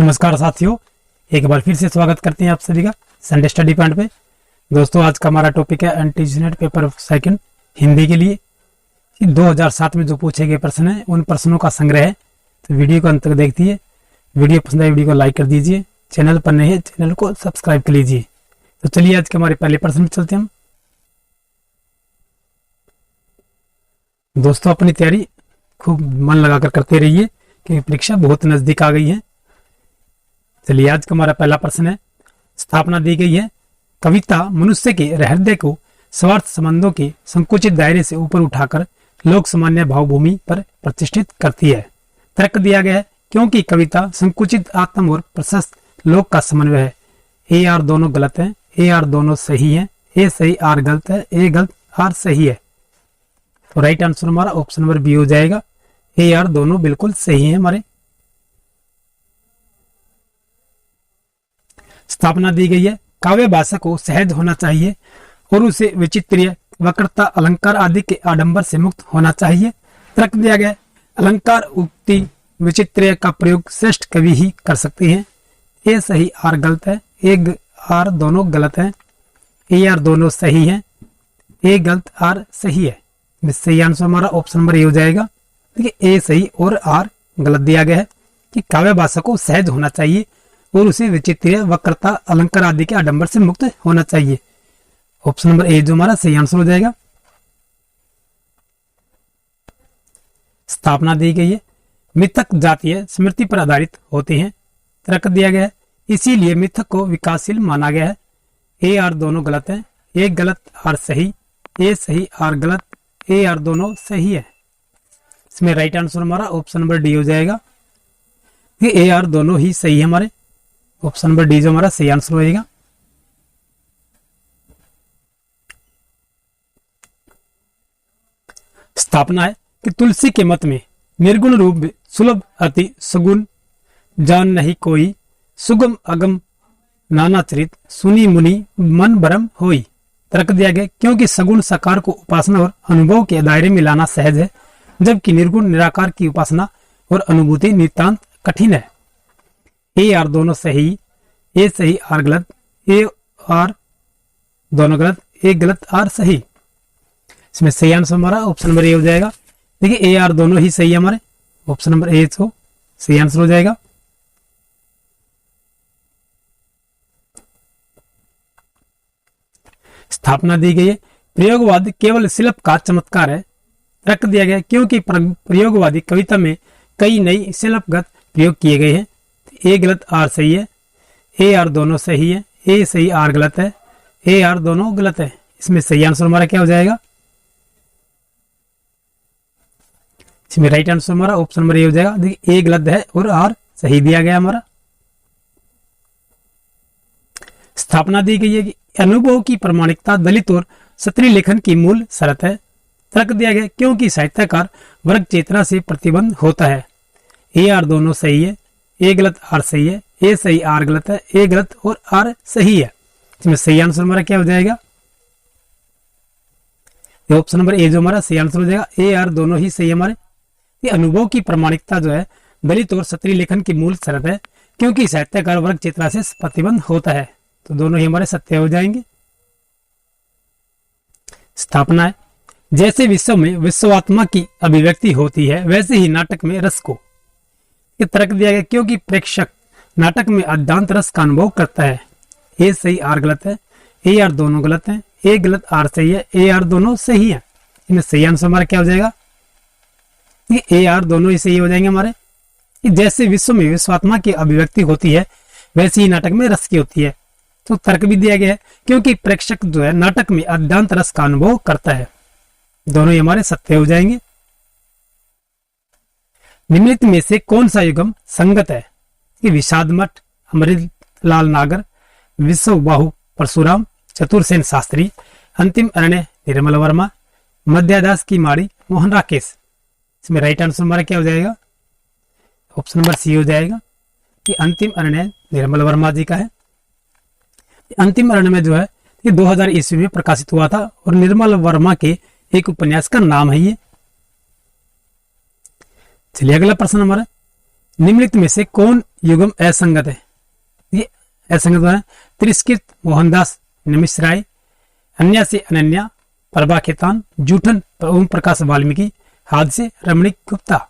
नमस्कार साथियों, एक बार फिर से स्वागत करते हैं आप सभी का संडे स्टडी पॉइंट पे। दोस्तों, आज का हमारा टॉपिक है एंटीजनेट पेपर सेकंड हिंदी के लिए 2007 में जो पूछे गए प्रश्न है उन प्रश्नों का संग्रह है। तो वीडियो को अंत तक देखिए। वीडियो पसंद आए वीडियो को लाइक कर दीजिए। चैनल पर नए हैं चैनल को सब्सक्राइब कर लीजिए। तो चलिए आज के हमारे पहले प्रश्न में चलते हैं हम। दोस्तों, अपनी तैयारी खूब मन लगाकर करते रहिए क्योंकि परीक्षा बहुत नजदीक आ गई है। चलिए, आज का हमारा पहला प्रश्न है। स्थापना दी गई है। कविता मनुष्य के हृदय को स्वार्थ संबंधों के संकुचित दायरे से ऊपर उठाकर लोक सामान्य भावभूमि पर प्रतिष्ठित करती है। तर्क दिया गया है क्योंकि कविता संकुचित आत्म और प्रशस्त लोक का समन्वय है। ए आर दोनों गलत है, ए आर दोनों सही है, ए सही आर गलत है, ए गलत आर सही है। तो राइट आंसर हमारा ऑप्शन नंबर बी हो जाएगा। ए आर दोनों बिल्कुल सही है हमारे। स्थापना दी गई है। काव्य भाषा को सहज होना चाहिए और उसे विचित्रीय वक्रता अलंकार आदि के आडंबर से मुक्त होना चाहिए। तर्क दिया गया अलंकार उक्ति विचित्रीय का प्रयोग श्रेष्ठ कवि ही कर सकते हैं। ए सही आर गलत है, ए आर दोनों गलत है, ए आर दोनों सही है, ए गलत आर सही है। सही आंसर हमारा ऑप्शन नंबर ए हो जाएगा। देखिए, ए सही और आर गलत दिया गया है कि काव्य भाषा को सहज होना चाहिए और उसे विचित्रीय वक्रता अलंकार आदि के आडंबर से मुक्त होना चाहिए। ऑप्शन नंबर ए जो हमारा सही आंसर हो जाएगा। स्थापना दी गई है। मिथक जातीय स्मृति पर आधारित होते हैं। तर्क दिया गया है इसीलिए मिथक को विकासशील माना गया है। ए आर दोनों गलत है, ए गलत आर सही, ए सही आर गलत, ए आर दोनों सही है। इसमें राइट आंसर हमारा ऑप्शन नंबर डी हो जाएगा। ए आर दोनों ही सही है हमारे। ऑप्शन नंबर डी जो हमारा सही आंसर होएगा। स्थापना है कि तुलसी के मत में निर्गुण रूप सुलभ अति सुगुण जान नहीं कोई सुगम अगम नाना चरित सुनी मुनि मन भरम होई। तर्क दिया गया क्योंकि सगुण साकार को उपासना और अनुभव के दायरे में लाना सहज है, जबकि निर्गुण निराकार की उपासना और अनुभूति नितांत कठिन है। ए आर दोनों सही, ए सही आर गलत, ए आर दोनों गलत, ए गलत आर सही। इसमें सही आंसर हमारा ऑप्शन नंबर ए हो जाएगा। देखिए, ए आर दोनों ही सही है हमारे। ऑप्शन नंबर ए तो सही आंसर हो जाएगा। स्थापना दी गई है। प्रयोगवाद केवल शिल्प का चमत्कार है। तर्क दिया गया क्योंकि प्रयोगवादी कविता में कई नई शिल्पगत प्रयोग किए गए हैं। ए गलत आर सही है, ए आर दोनों सही है, ए सही आर गलत है, ए आर दोनों गलत है। इसमें सही आंसर हमारा क्या हो जाएगा? इसमें राइट आंसर हमारा ऑप्शन नंबर ए हो जाएगा। देखिए, ए गलत है और आर सही दिया गया हमारा। स्थापना दी गई है कि अनुभव की प्रामाणिकता दलित और क्षत्रिय लेखन की मूल शर्त है। तर्क दिया गया क्योंकि साहित्यकार वर्ग चेतना से प्रतिबंध होता है। ए आर दोनों सही है, ए गलत आर सही है, ए सही आर गलत है, ए गलत और आर सही है। इसमें सही आंसर हमारा क्या हो जाएगा? ऑप्शन नंबर ए जो हमारा सही आंसर हो जाएगा। ए आर दोनों ही सही है हमारे। ये अनुभव की प्रामाणिकता जो है दलित और क्षत्रिय लेखन की मूल शर्त है क्योंकि साहित्यकार वर्ग चेतना से प्रतिबंध होता है। तो दोनों ही हमारे सत्य हो जाएंगे। स्थापना है जैसे विश्व में विश्वात्मा की अभिव्यक्ति होती है वैसे ही नाटक में रस को। ये तर्क दिया गया क्योंकि प्रेक्षक नाटक में अद्यांत रस का अनुभव करता है। ए सही आर गलत है, ए आर दोनों गलत है, ए गलत आर सही है, ए आर दोनों सही है। इनमें सही आंसर हमारा क्या हो जाएगा? ये ए आर दोनों ही सही हो जाएंगे हमारे। जैसे विश्व में विश्वात्मा की अभिव्यक्ति होती है वैसे ही नाटक में रस की होती है। तो तर्क भी दिया गया है क्योंकि प्रेक्षक जो है नाटक में अद्यांत रस का अनुभव करता है। दोनों ही हमारे सत्य हो जाएंगे। निम्नलिखित में से कौन सा युगम संगत है? कि विषाद मठ, अमृतलाल नागर, विश्व बाहु परशुराम, चतुरसेन शास्त्री, अंतिम अरण्य निर्मल वर्मा, मध्यादास की माड़ी, मोहन राकेश। इसमें राइट आंसर हमारा क्या हो जाएगा? ऑप्शन नंबर सी हो जाएगा कि अंतिम अरण्य निर्मल वर्मा जी का है। अंतिम अरण्य में जो है ये 2000 ईस्वी में प्रकाशित हुआ था और निर्मल वर्मा के एक उपन्यास का नाम है ये। चलिए अगला प्रश्न हमारा, निम्नलिखित में से कौन युगम असंगत है? ये असंगत है। तिरस्कृत मोहनदास नमिश्राय, अन्या से अनन्या, प्रभा खेतान, जूठन ओम प्रकाश वाल्मीकि, हाथ से रमणीक गुप्ता।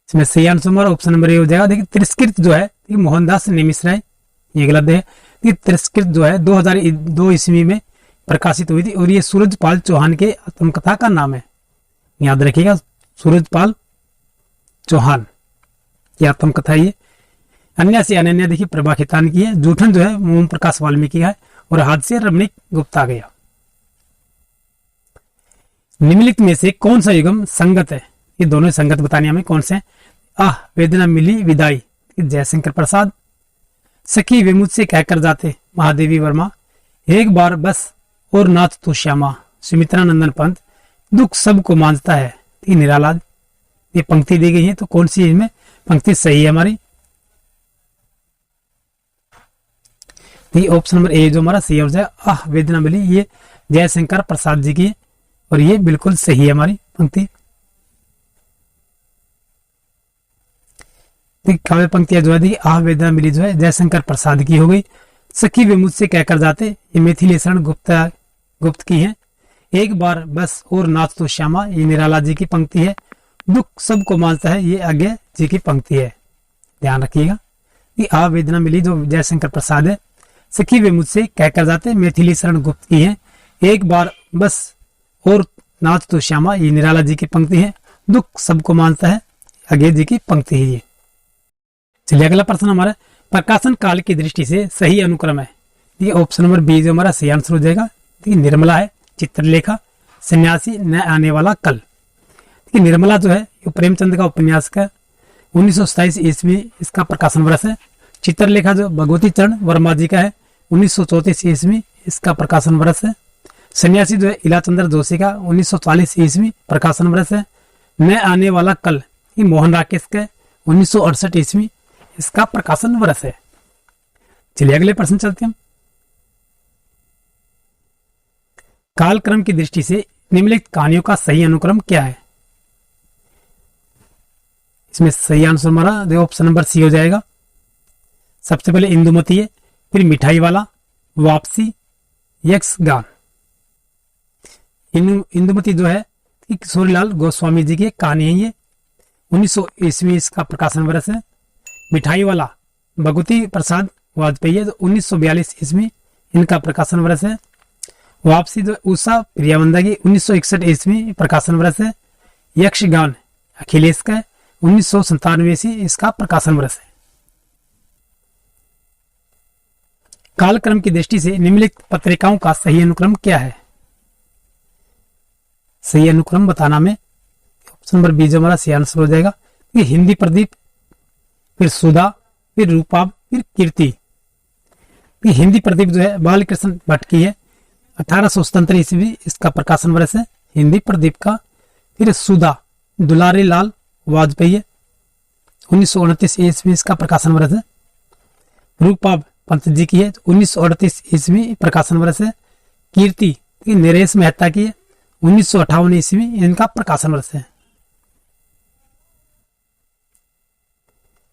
इसमें सही आंसर हमारा ऑप्शन नंबर ए हो जाएगा। देखिए तिरस्कृत जो है मोहनदास नमिश्राय, ये गलत है। ये तिरस्कृत जो है 2002 ईस्वी में प्रकाशित हुई थी और ये सूरजपाल चौहान के आत्मकथा का नाम है। याद रखिएगा, सूरजपाल चौहान की आत्मकथा ये। अन्य से अनन्या देखिए प्रभा खेतान की है। जूठन जो है ओम प्रकाश वाल्मीकि है और हाथ से रमणीक गुप्ता गया। निम्नलिखित में से कौन सा युगम संगत है? ये दोनों संगत बताने हमें कौन से? आह वेदना मिली विदाई, जयशंकर प्रसाद। सखी वे मुझसे कहकर जाते, महादेवी वर्मा। एक बार बस और नाच तो श्यामा, सुमित्रा नंदन पंत। दुख सबको मांझता है, निराला। ये पंक्ति दी गई है, तो कौन सी इसमें पंक्ति सही है हमारी? तो ऑप्शन नंबर ए जो हमारा सही हो जाए, आह वेदना मिली, ये जयशंकर प्रसाद जी की और ये बिल्कुल सही है हमारी पंक्ति। काव्य पंक्तियां जो है आह वेदना मिली जो है जयशंकर प्रसाद की हो गई। सखी वे मुझसे कहकर जाते, ये मिथिलेश्वरण गुप्त की है। एक बार बस और नाच तो श्यामा, ये निराला जी की पंक्ति है। दुख सबको मांझता है, ये आज्ञा जी की पंक्ति है। ध्यान रखिएगा, ये आह वेदना मिली जो जयशंकर प्रसाद है। सखी वे मुझसे कहकर जाते, मिथिलेश्वरण गुप्त की है। एक बार बस और नाच तो श्यामा, ये निराला जी की पंक्ति है। दुख सबको मांझता है, आज्ञा जी की पंक्ति है ये। चलिए अगला प्रश्न हमारा, प्रकाशन काल की दृष्टि से सही अनुक्रम है। ये ऑप्शन नंबर बी जो हमारा सही आंसर हो जाएगा। देखिए निर्मला है, चित्रलेखा, सन्यासी, न आने वाला कल। देखिए निर्मला जो है ये प्रेमचंद का उपन्यास का 1927 ईस्वी इसका प्रकाशन वर्ष है। चित्रलेखा जो भगवती चरण वर्मा जी का है 1934 ईस्वी इसका प्रकाशन वर्ष है। सन्यासी जो है इलाचंद्र जोशी का 1940 ईस्वी प्रकाशन वर्ष है। न आने वाला कल ये मोहन राकेश का 1968 ईस्वी इसका प्रकाशन वर्ष है। चलिए अगले प्रश्न चलते हैं। कालक्रम की दृष्टि से निम्नलिखित कहानियों का सही अनुक्रम क्या है? इसमें सही आंसर हमारा ऑप्शन नंबर सी हो जाएगा। सबसे पहले इंदुमती है, फिर मिठाई वाला, वापसी, यक्षगान। इंदुमती जो है किशोरीलाल गोस्वामी जी की कहानी है। ये 1900 ईस्वी इसका प्रकाशन वर्ष है। मिठाई वाला भगवती प्रसाद वाजपेयी है, 1942 ईस्वी इनका प्रकाशन वर्ष है। वापसी जो उषा प्रियावंदा की 1961 ईस्वी प्रकाशन वर्ष है। यक्षगान अखिलेश का 1997 ईस्वी इसका प्रकाशन वर्ष है। कालक्रम की दृष्टि से निम्नलिखित पत्रिकाओं का सही अनुक्रम क्या है? सही अनुक्रम बताना में ऑप्शन नंबर बी जो हमारा सही आंसर हो जाएगा। ये हिंदी प्रदीप, फिर सुधा, फिर रूपाब, फिर कीर्ति। ये हिंदी प्रदीप जो है बालकृष्ण भट्ट की है, 1877 ईस्वी इसका प्रकाशन वर्ष है हिंदी प्रदीप का। फिर सुधा दुलारी लाल वाजपेयी है, 1929 ईस्वी इसका प्रकाशन वर्ष है। रूपाब पंत जी की है, 1938 ईस्वी प्रकाशन वर्ष है। कीर्ति नरेश मेहता की है, 1958 ईस्वी इनका प्रकाशन वर्ष है।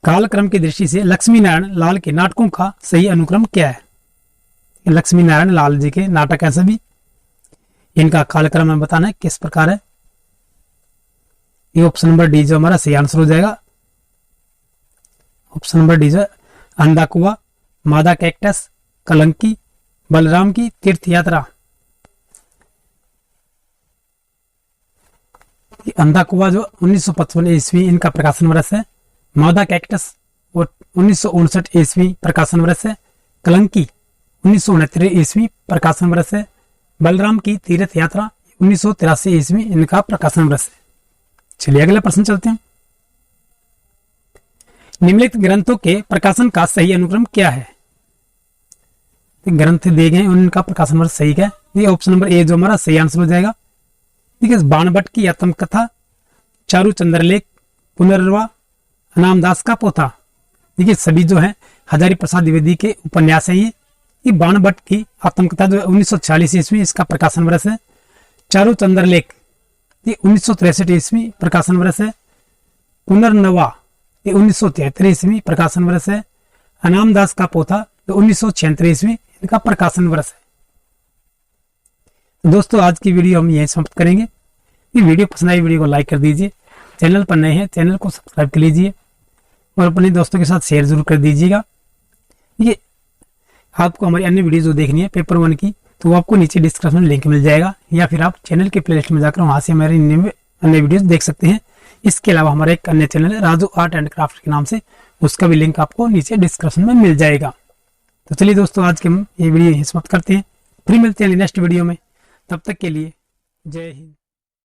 कालक्रम की दृष्टि से लक्ष्मी नारायण लाल के नाटकों का सही अनुक्रम क्या है? लक्ष्मी नारायण लाल जी के नाटक ऐसे भी इनका कालक्रम हमें बताना है किस प्रकार है। ये ऑप्शन नंबर डी जो हमारा सही आंसर हो जाएगा। ऑप्शन नंबर डी जो अंधा कुआ, मादा कैक्टस, कलंकी, बलराम की तीर्थ यात्रा। अंधा कुआ जो 1955 ईस्वी इनका प्रकाशन वर्ष है। मादा कैक्टस और 1959 ईस्वी प्रकाशन वर्ष है। कलंकी 1969 ईस्वी प्रकाशन वर्ष है। बलराम की तीर्थ यात्रा 1983 ईस्वी इनका प्रकाशन वर्ष है। चलिए अगला प्रश्न चलते हैं। निम्नलिखित ग्रंथों के प्रकाशन का सही अनुक्रम क्या है? ग्रंथ दिए गए उनका प्रकाशन वर्ष सही है। ये ऑप्शन नंबर ए जो हमारा सही आंसर हो जाएगा। देखिए बाणभट्ट की आत्मकथा, चारु चंद्रलेख, पुनर्वा, अनामदास का पोथा। देखिए सभी जो है हजारी प्रसाद द्विवेदी के उपन्यास है। ये बाणभट्ट की आत्मकथा जो है 1946 ईस्वी इसका प्रकाशन वर्ष है। चारु चंद्रलेख ये 1963 ईस्वी प्रकाशन वर्ष है। पुनर्नवा ये 1973 ईस्वी प्रकाशन वर्ष है। अनाम दास का पोथा तो 1976 ईस्वी इनका प्रकाशन वर्ष है। तो दोस्तों आज की वीडियो हम यही समाप्त करेंगे। ये वीडियो पसंद आई वीडियो को लाइक कर दीजिए, चैनल पर नए हैं चैनल को सब्सक्राइब कर लीजिए और अपने दोस्तों के साथ शेयर जरूर कर दीजिएगा। ये आपको हमारी अन्य वीडियो जो देखनी है पेपर 1 की तो आपको नीचे डिस्क्रिप्शन में लिंक मिल जाएगा, या फिर आप चैनल के प्लेलिस्ट में जाकर वहां से हमारे अन्य वीडियोस देख सकते हैं। इसके अलावा हमारा एक अन्य चैनल है राजू आर्ट एंड क्राफ्ट के नाम से, उसका भी लिंक आपको नीचे डिस्क्रिप्शन में मिल जाएगा। तो चलिए दोस्तों आज के हम ये वीडियो समाप्त करते हैं, फिर मिलते हैं नेक्स्ट वीडियो में। तब तक के लिए जय हिंद।